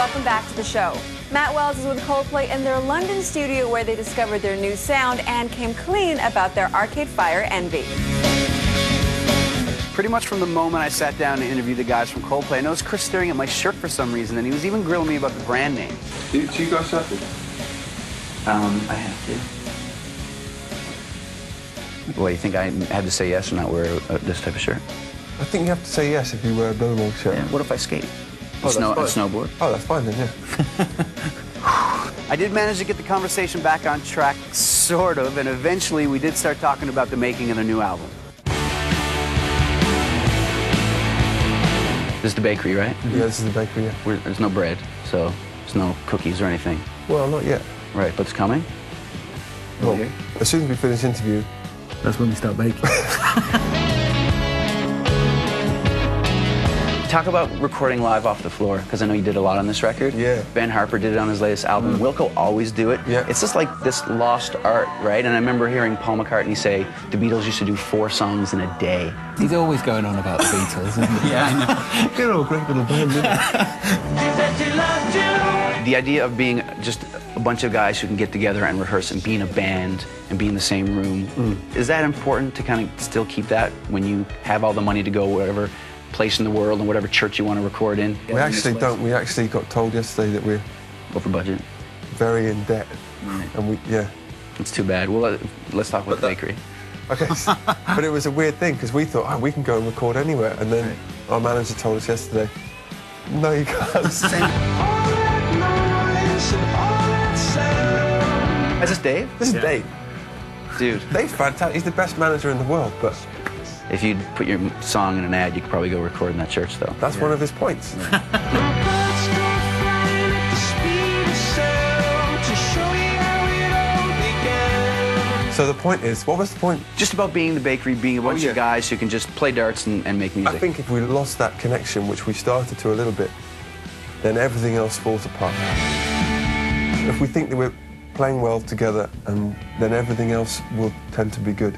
Welcome back to the show. Matt Wells is with Coldplay in their London studio where they discovered their new sound and came clean about their Arcade Fire envy. Pretty much from the moment I sat down to interview the guys from Coldplay, I noticed Chris staring at my shirt for some reason, and he was even grilling me about the brand name. Do you go surfing? I have to. Well, you think I had to say yes or not wear this type of shirt? I think you have to say yes if you wear a billabong shirt. Yeah. What if I skate? Oh, Snowboard? Oh, that's fine then, yeah. I did manage to get the conversation back on track, sort of, and eventually we did start talking about the making of the new album. This is the bakery, right? Yeah, this is the bakery, yeah. There's no bread, so there's no cookies or anything. Well, not yet. Right, but it's coming? Well, as soon as we finish interview, that's when we start baking. Talk about recording live off the floor, because I know you did a lot on this record. Yeah. Ben Harper did it on his latest album. Wilco always do it. Yeah. It's just like this lost art, right? And I remember hearing Paul McCartney say the Beatles used to do 4 songs in a day. He's always going on about the Beatles, isn't he? Yeah, I know. they're all a great little band, isn't it? The idea of being just a bunch of guys who can get together and rehearse and be in a band and be in the same room, is that important to kind of still keep that when you have all the money to go whatever place in the world and whatever church you want to record in? We actually don't. We actually got told yesterday that we're Over budget. very in debt. And It's too bad. Well, let's talk about the bakery. Okay, but it was a weird thing because we thought, oh, we can go and record anywhere. And then our manager told us yesterday, no, you can't. Is this Dave? This is Dave. Dude. Dave's fantastic. He's the best manager in the world, but If you put your song in an ad, you could probably go record in that church, though. that's one of his points. So the point is, what was the point? Just about being the bakery, being a bunch of guys who can just play darts and make music. I think if we lost that connection, which we started to a little bit, then everything else falls apart. If we think that we're playing well together, and then everything else will tend to be good.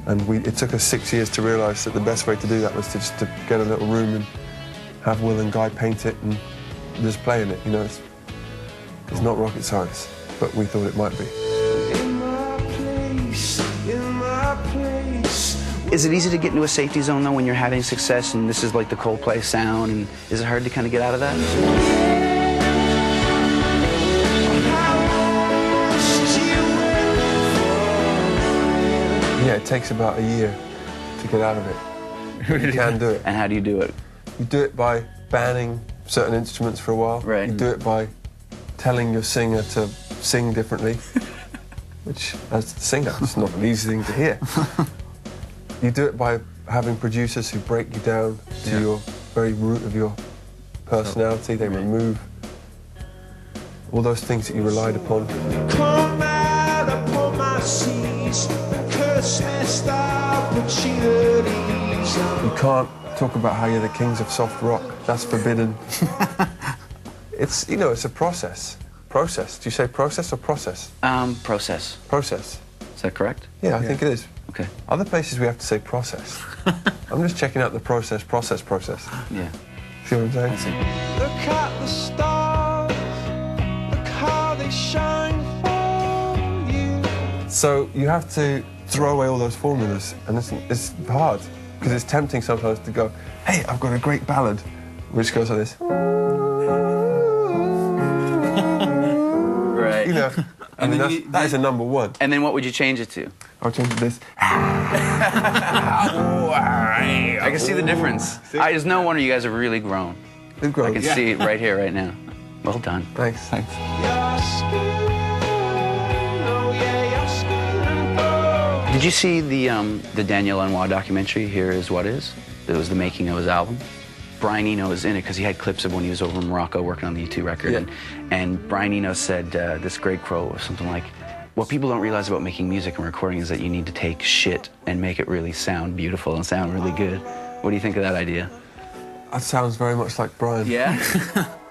And it took us 6 years to realise that the best way to do that was to just get a little room and have Will and Guy paint it and just play in it. You know, it's not rocket science, but we thought it might be. Is it easy to get into a safety zone, though, when you're having success and this is like the Coldplay sound? And is it hard to kind of get out of that? Yeah, it takes about a year to get out of it. You can do it. And how do you do it? You do it by banning certain instruments for a while. Right. You do it by telling your singer to sing differently, which, as the singer, it's not an easy thing to hear. You do it by having producers who break you down to your very root of your personality. They remove all those things that you relied upon. Come out upon my seas, curse missed opportunities. You can't talk about how you're the kings of soft rock. That's forbidden. It's, you know, it's a process. Process. Do you say process or process? Process. Process. Is that correct? Yeah, I think it is. Okay. Other places we have to say process. I'm just checking out the process. Yeah. See what I'm saying? I see. Look at the stars, look how they shine for you. So you have to throw away all those formulas, and it's hard, because it's tempting sometimes to go, hey, I've got a great ballad, which goes like this. Right. You know, I mean, that is a number one. And then what would you change it to? I'll change it to this. I can see the difference. There's no wonder you guys have really grown. They've grown. I can see it right here, right now. Well done. Thanks. Your skin, oh yeah, your skin and bones. Did you see the Daniel Lanois documentary, Here Is What Is? It was the making of his album. Brian Eno is in it because he had clips of when he was over in Morocco working on the U2 record. Yeah. And Brian Eno said this great quote or something like, what people don't realize about making music and recording is that you need to take shit and make it really sound beautiful and sound really good. What do you think of that idea? That sounds very much like Brian. Yeah?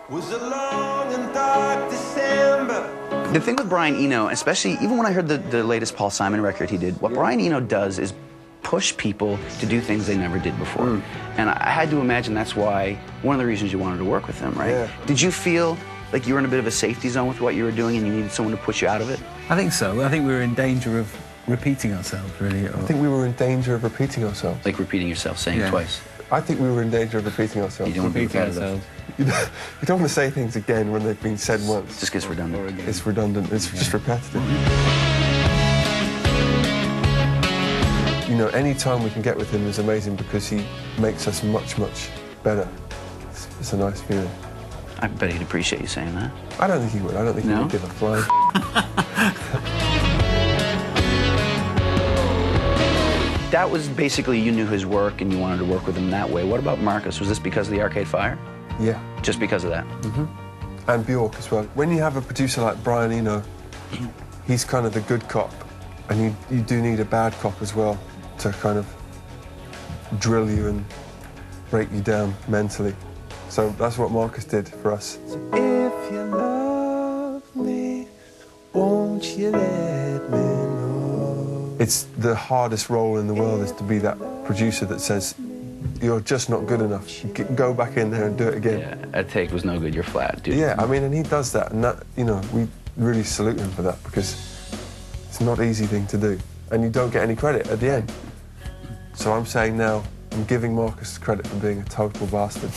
Was a long and dark December. The thing with Brian Eno, especially even when I heard the latest Paul Simon record he did, what Brian Eno does is push people to do things they never did before. And I had to imagine that's why, one of the reasons you wanted to work with him, right? Yeah. Did you feel like you were in a bit of a safety zone with what you were doing and you needed someone to push you out of it? I think so. I think we were in danger of repeating ourselves, really. I think we were in danger of repeating ourselves. Like repeating yourself, saying it twice. I think we were in danger of repeating ourselves. You don't want to be repeating repetitive. ourselves. You don't want to say things again when they've been said once. It just gets redundant. It's redundant. It's just repetitive. You know, any time we can get with him is amazing because he makes us much, much better. It's a nice feeling. I bet he'd appreciate you saying that. I don't think he would. I don't think he No? would give a flying. That was basically, you knew his work and you wanted to work with him that way. What about Marcus? Was this because of the Arcade Fire? Yeah. Just because of that? And Bjork as well. When you have a producer like Brian Eno, he's kind of the good cop, and you do need a bad cop as well to kind of drill you and break you down mentally. So that's what Marcus did for us. If you love me, won't you let me know? It's the hardest role in the world is to be that producer that says, you're just not good enough. Go back in there and do it again. Yeah, that take was no good, you're flat, dude. Yeah, I mean, and he does that, and that, you know, we really salute him for that because it's not an easy thing to do, and you don't get any credit at the end. So I'm saying now, I'm giving Marcus credit for being a total bastard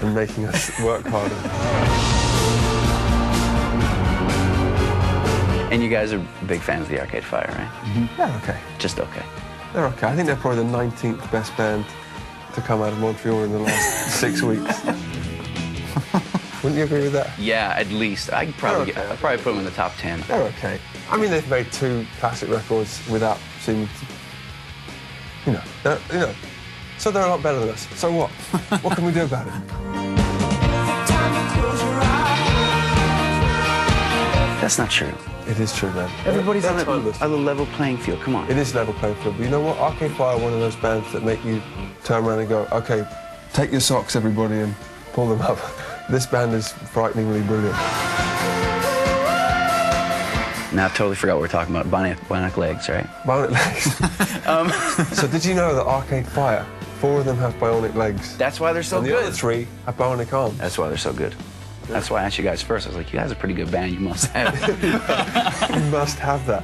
and making us work harder. And you guys are big fans of the Arcade Fire, right? Yeah, okay. Just okay. They're okay. I think they're probably the 19th best band to come out of Montreal in the last 6 weeks. Wouldn't you agree with that? Yeah, at least. I'd probably okay. put them in the top 10. They're okay. I mean, they've made 2 classic records without seeming to, you know, so they're a lot better than us. So what? What can we do about it? That's not true. It is true, man. Everybody's on They're timeless. a level playing field. Come on. It is level playing field. But you know what? Arcade Fire are one of those bands that make you turn around and go, okay, take your socks, everybody, and pull them up. This band is frighteningly brilliant. Now I totally forgot what we're talking about. Bionic legs, right? Bionic legs. So did you know that Arcade Fire, 4 of them have bionic legs? That's why they're so and the good. other 3 have bionic arms. That's why they're so good. That's why I asked you guys first. I was like, you guys are a pretty good band. You must have. You must have that.